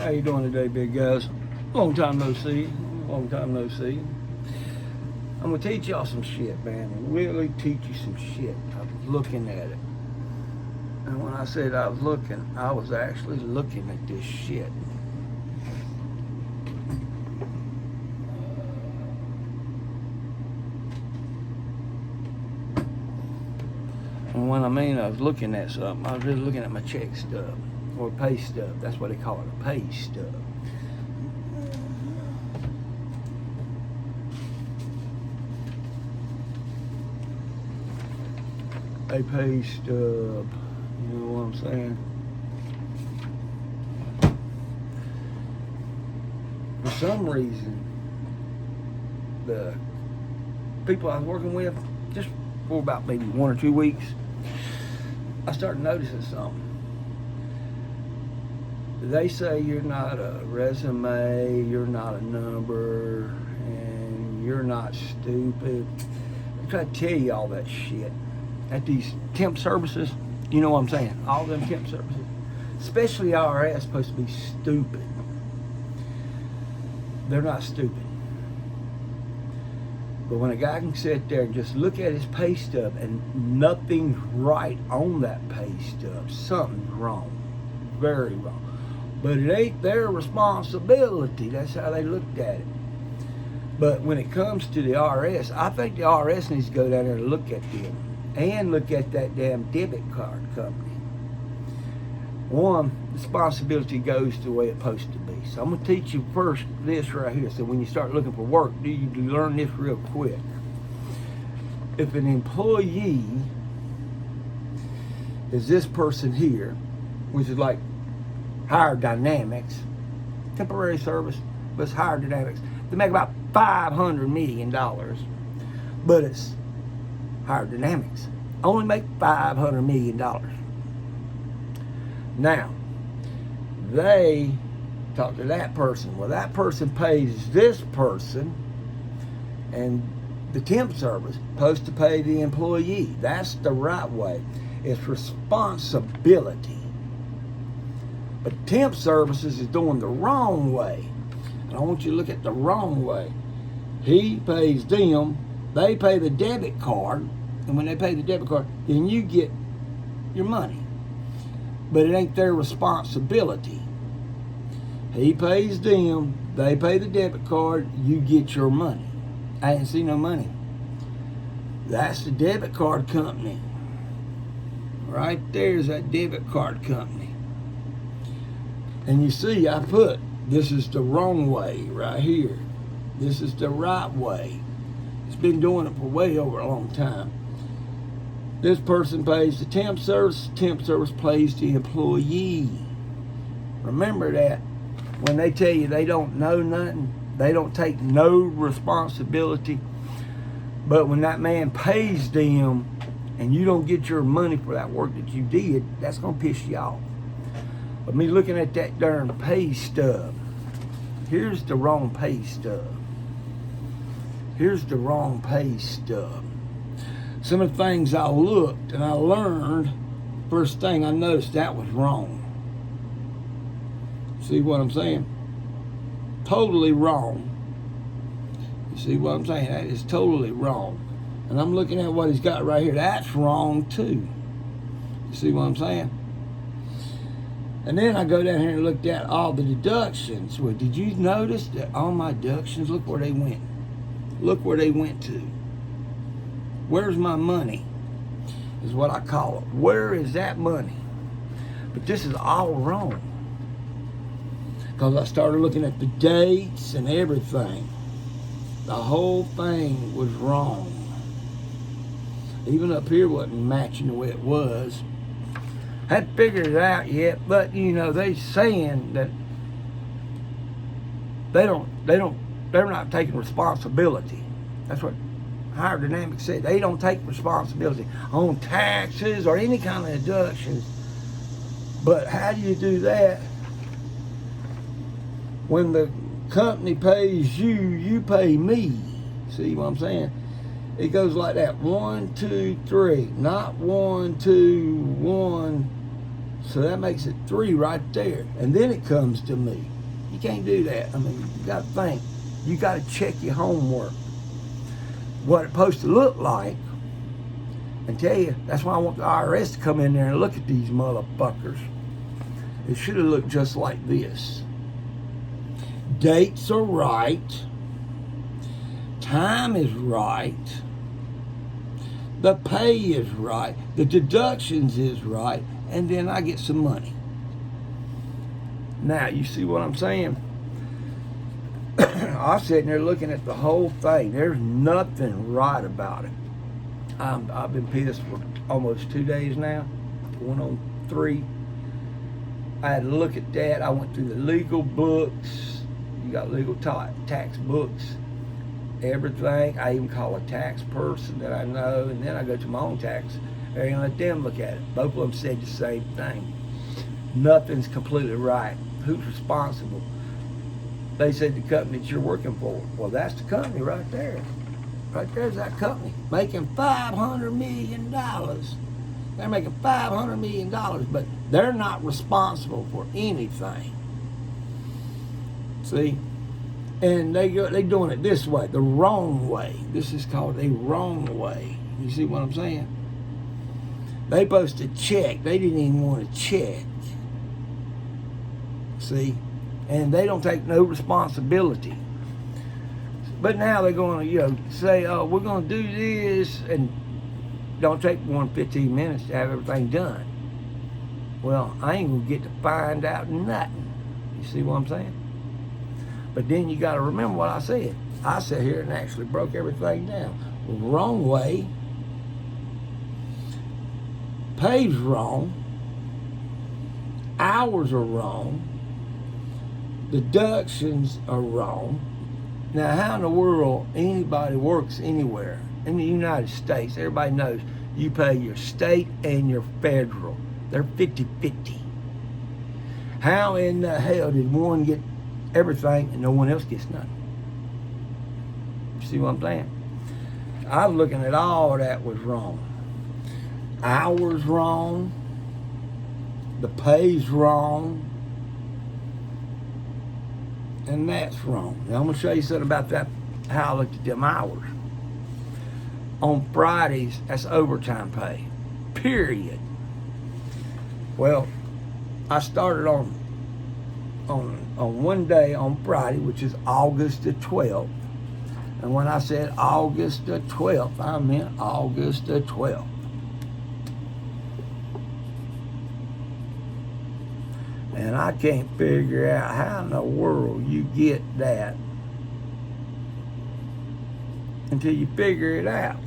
How you doing today, big guys? Long time no see. Long time no see. I'm gonna teach y'all some shit, man. Really teach you some shit. I was looking at it. And when I said I was looking, I was actually looking at this shit. And when I mean I was looking at something, I was really looking at my check stub. Or pay stub. That's what they call it, a pay stub. A pay stub. You know what I'm saying? For some reason, the people I was working with, just for about maybe 1 or 2 weeks, I started noticing something. They say you're not a resume, you're not a number, and you're not stupid. I try to tell you all that shit. At these temp services, you know what I'm saying? All them temp services, especially IRS, supposed to be stupid. They're not stupid. But when a guy can sit there and just look at his pay stub and nothing's right on that pay stub, something's wrong, very wrong. But it ain't their responsibility. That's how they looked at it. But when it comes to the IRS, I think the IRS needs to go down there and look at them. And look at that damn debit card company. One, responsibility goes the way it's supposed to be. So I'm going to teach you first this right here. So when you start looking for work, you learn this real quick. If an employee is this person here, which is like Higher Dynamics, temporary service, but it's Higher Dynamics. They make about $500 million, but it's Higher Dynamics. Only make $500 million. Now, they talk to that person. Well, that person pays this person, and the temp service supposed to pay the employee. That's the right way. It's responsibility. But temp services is doing the wrong way. And I want you to look at the wrong way. He pays them, they pay the debit card, and when they pay the debit card, then you get your money. But it ain't their responsibility. He pays them, they pay the debit card, you get your money. I ain't see no money. That's the debit card company. Right there's that debit card company. And you see, I put, this is the wrong way right here. This is the right way. It's been doing it for way over a long time. This person pays the temp service pays the employee. Remember that. When they tell you they don't know nothing, they don't take no responsibility. But when that man pays them and you don't get your money for that work that you did, that's gonna piss you off. But me looking at that darn pay stub, here's the wrong pay stub. Here's the wrong pay stub. Some of the things I looked and I learned, first thing I noticed, that was wrong. See what I'm saying? Totally wrong. You see what I'm saying? That is totally wrong. And I'm looking at what he's got right here. That's wrong too. You see what I'm saying? And then I go down here and looked at all the deductions. Well, did you notice that all my deductions, look where they went. Look where they went to. Where's my money? Is what I call it. Where is that money? But this is all wrong. Because I started looking at the dates and everything. The whole thing was wrong. Even up here wasn't matching the way it was. Hadn't figured it out yet, but you know, they saying that they're not taking responsibility. That's what Higher Dynamics said. They don't take responsibility on taxes or any kind of deductions. But how do you do that when the company pays you, you pay me? See what I'm saying? It goes like that. 1, 2, 3. Not 1, 2, 1. So that makes it 3 right there. And then it comes to me. You can't do that. I mean, you got to think. You got to check your homework. What it's supposed to look like, and tell you, that's why I want the IRS to come in there and look at these motherfuckers. It should have looked just like this. Dates are right. Time is right. The pay is right. The deductions is right. And then I get some money. Now, you see what I'm saying? I was sitting there looking at the whole thing. There's nothing right about it. I've been pissed for almost 2 days now, going on 3. I had to look at that. I went through the legal books. You got legal tax books, everything. I even call a tax person that I know, and then I go to my own tax area and let them look at it. Both of them said the same thing. Nothing's completely right. Who's responsible? They said the company that you're working for. Well, that's the company right there. Right there's that company making $500 million. They're making $500 million, but they're not responsible for anything. See? And they're doing it this way, the wrong way. This is called a wrong way. You see what I'm saying? They supposed to check. They didn't even want to check. See? And they don't take no responsibility. But now they're going to, say, oh, we're going to do this, and don't take more than 15 minutes to have everything done. Well, I ain't going to get to find out nothing. You see what I'm saying? But then you got to remember what I said. I sat here and actually broke everything down. Wrong way. Pay's wrong. Hours are wrong. Deductions are wrong. Now, how in the world anybody works anywhere in the United States? Everybody knows you pay your state and your federal. They're 50-50. How in the hell did one get everything and no one else gets nothing? You see what I'm saying? I was looking at all that was wrong. Hours wrong. The pay's wrong. And that's wrong. Now I'm going to show you something about that, how I looked at them hours. On Fridays, that's overtime pay. Period. Well, I started on one day on Friday, which is August the 12th. And when I said August the 12th, I meant August the 12th. And I can't figure out how in the world you get that until you figure it out.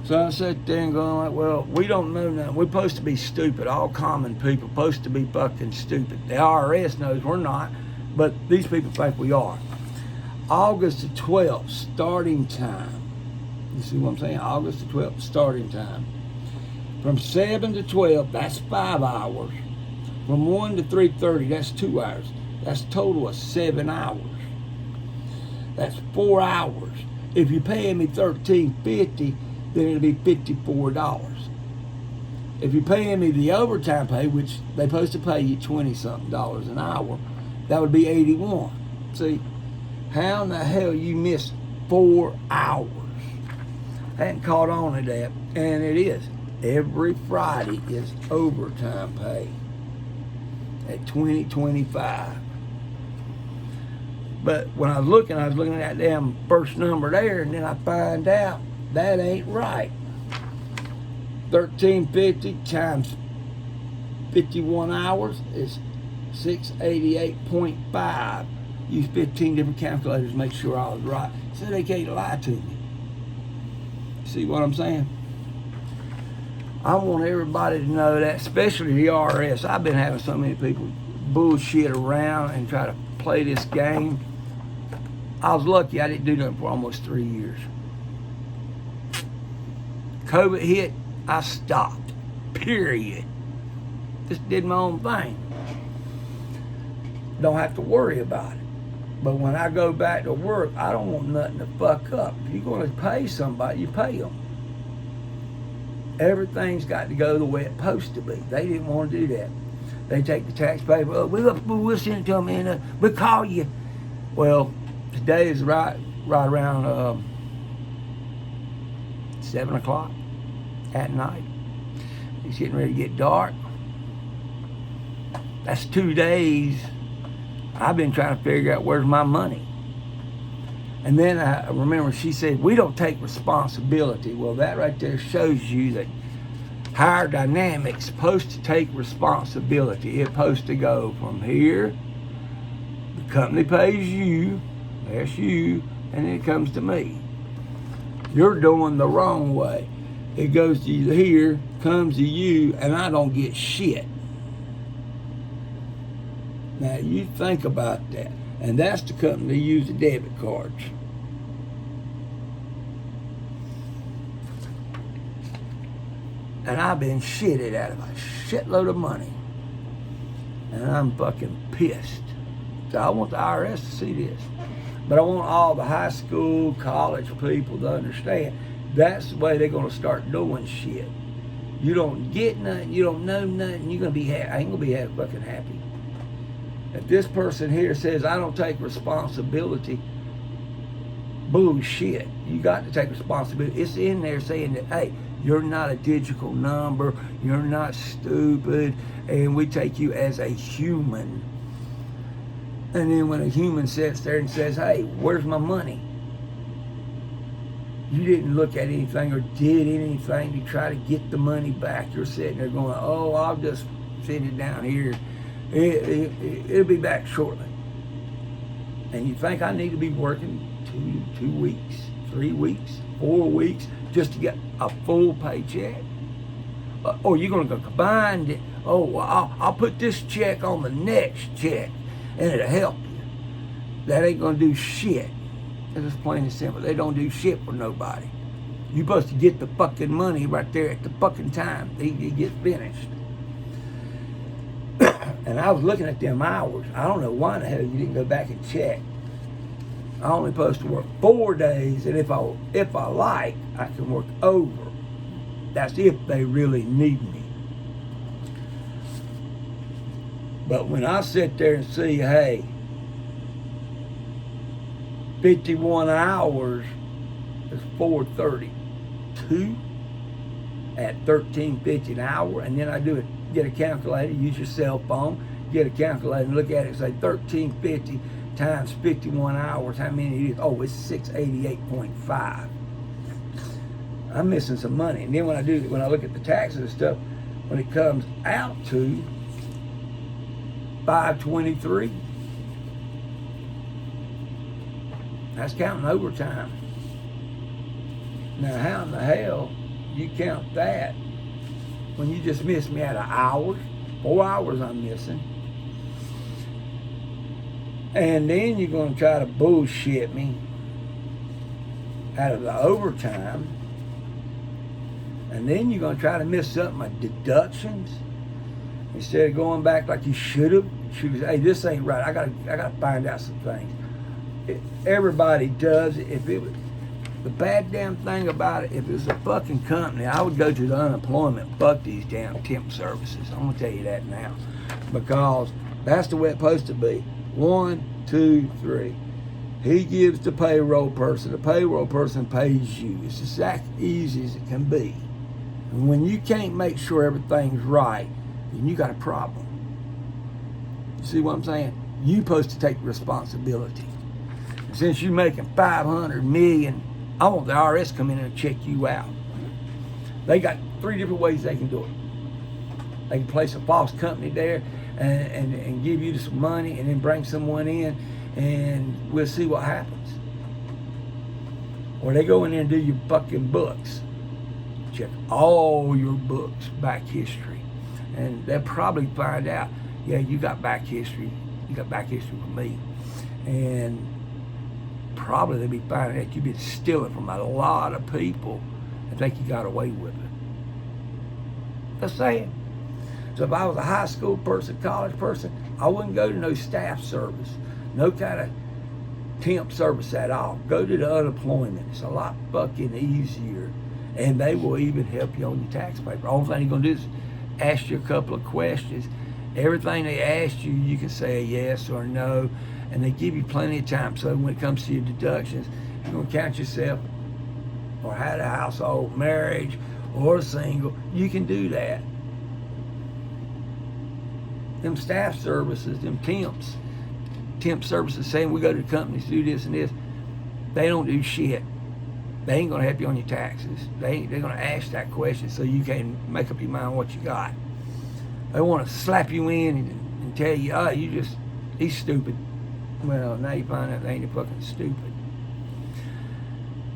So I sat there and going like, well, we don't know nothing. We're supposed to be stupid. All common people supposed to be fucking stupid. The IRS knows we're not, but these people think we are. August the 12th, starting time. You see what I'm saying? August the 12th, starting time. From 7 to 12, that's 5 hours. From 1 to 3:30, that's 2 hours. That's a total of 7 hours. That's 4 hours. If you're paying me $13.50, then it'll be $54. If you're paying me the overtime pay, which they're supposed to pay you $20-something an hour, that would be $81. See, how in the hell you missed 4 hours? I hadn't caught on to that, and it is. Every Friday is overtime pay at $20.25. But when I was looking at that damn first number there, and then I find out that ain't right. $13.50 times 51 hours is 688.5. Use 15 different calculators to make sure I was right. So they can't lie to me. See what I'm saying? I want everybody to know that, especially the IRS. I've been having so many people bullshit around and try to play this game. I was lucky I didn't do nothing for almost 3 years. COVID hit, I stopped. Period. Just did my own thing. Don't have to worry about it. But when I go back to work, I don't want nothing to fuck up. If you're going to pay somebody, you pay them. Everything's got to go the way it's supposed to be. They didn't want to do that. They take the tax paper. Oh, we'll send it to them, and we'll call you. Well, today is right around 7 o'clock at night. It's getting ready to get dark. That's 2 days I've been trying to figure out where's my money. And then I remember she said, we don't take responsibility. Well, that right there shows you that Higher Dynamics supposed to take responsibility. It's supposed to go from here, the company pays you, that's you, and then it comes to me. You're doing the wrong way. It goes to here, comes to you, and I don't get shit. Now, you think about that. And that's the company that use the debit cards. And I've been shitted out of a shitload of money. And I'm fucking pissed. So I want the IRS to see this. But I want all the high school, college people to understand that's the way they're going to start doing shit. You don't get nothing, you don't know nothing, you're going to be happy. I ain't going to be fucking happy. If this person here says, I don't take responsibility, bullshit. You got to take responsibility. It's in there saying that, hey, you're not a digital number, you're not stupid, and we take you as a human. And then when a human sits there and says, hey, where's my money? You didn't look at anything or did anything to try to get the money back. You're sitting there going, oh, I'll just send it down here. It'll be back shortly. And you think I need to be working 2 weeks, 3 weeks, 4 weeks just to get a full paycheck? Or you're going to go combine it? Oh, well, I'll put this check on the next check and it'll help you. That ain't going to do shit. It's just plain and simple. They don't do shit for nobody. You're supposed to get the fucking money right there at the fucking time that you get finished. And I was looking at them hours. I don't know why in the hell you didn't go back and check. I'm only supposed to work 4 days, and if I like, I can work over. That's if they really need me. But when I sit there and see, hey, 51 hours is $4.32 at $13.50 an hour, and then I do it. Get a calculator, use your cell phone, get a calculator and look at it and say $13.50 times 51 hours, how many it is? Oh, it's 688.5. I'm missing some money. And then when I look at the taxes and stuff, when it comes out to $523, that's counting overtime. Now, how in the hell you count that when you just miss me out of hours? 4 hours I'm missing. And then you're going to try to bullshit me out of the overtime. And then you're going to try to miss up my deductions. Instead of going back like you should have. Hey, this ain't right. I gotta find out some things. Everybody does it. If it was the bad damn thing about it, if it was a fucking company, I would go to the unemployment. Fuck these damn temp services. I'm gonna tell you that now, because that's the way it's supposed to be. 1, 2, 3. He gives the payroll person. The payroll person pays you. It's just that easy as it can be. And when you can't make sure everything's right, then you got a problem. You see what I'm saying? You're supposed to take responsibility. And since you're making $500 million, I want the IRS to come in and check you out. They got 3 different ways they can do it. They can place a false company there and give you some money and then bring someone in and we'll see what happens. Or they go in there and do your fucking books. Check all your books, back history. And they'll probably find out, yeah, you got back history. You got back history with me. And probably they'll be finding out you've been stealing from a lot of people and think you got away with it. Just saying. So if I was a high school person, college person, I wouldn't go to no staff service, no kind of temp service at all. Go to the unemployment. It's a lot fucking easier. And they will even help you on your tax paper. All thing you're going to do is ask you a couple of questions Everything they asked you, you can say a yes or a no, and they give you plenty of time. So when it comes to your deductions, you're going to count yourself or had a household, marriage, or single, you can do that. Them staff services, them temp services saying we go to the companies to do this and this, they don't do shit. They ain't going to help you on your taxes. They're going to ask that question so you can make up your mind what you got. They want to slap you in and tell you, oh, he's stupid. Well, now you find out they ain't fucking stupid.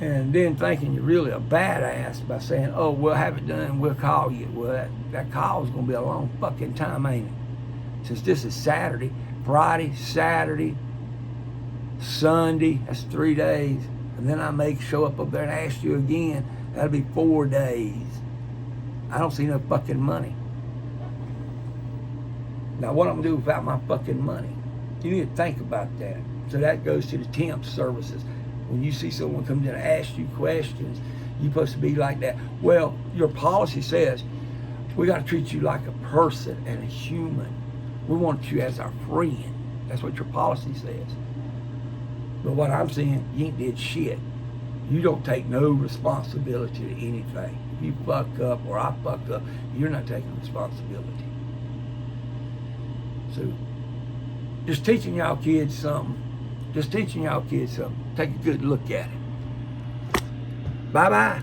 And then thinking you're really a badass by saying, oh, we'll have it done, we'll call you. Well, that call is going to be a long fucking time, ain't it? Since this is Saturday, Friday, Saturday, Sunday, that's 3 days. And then I may show up there and ask you again, that'll be 4 days. I don't see no fucking money. Now, what I'm going to do without my fucking money? You need to think about that. So that goes to the temp services. When you see someone comes in and asks you questions, you're supposed to be like that. Well, your policy says we got to treat you like a person and a human. We want you as our friend. That's what your policy says. But what I'm saying, you ain't did shit. You don't take no responsibility to anything. If you fuck up or I fuck up, you're not taking responsibility. So, just teaching y'all kids something. Take a good look at it. Bye-bye.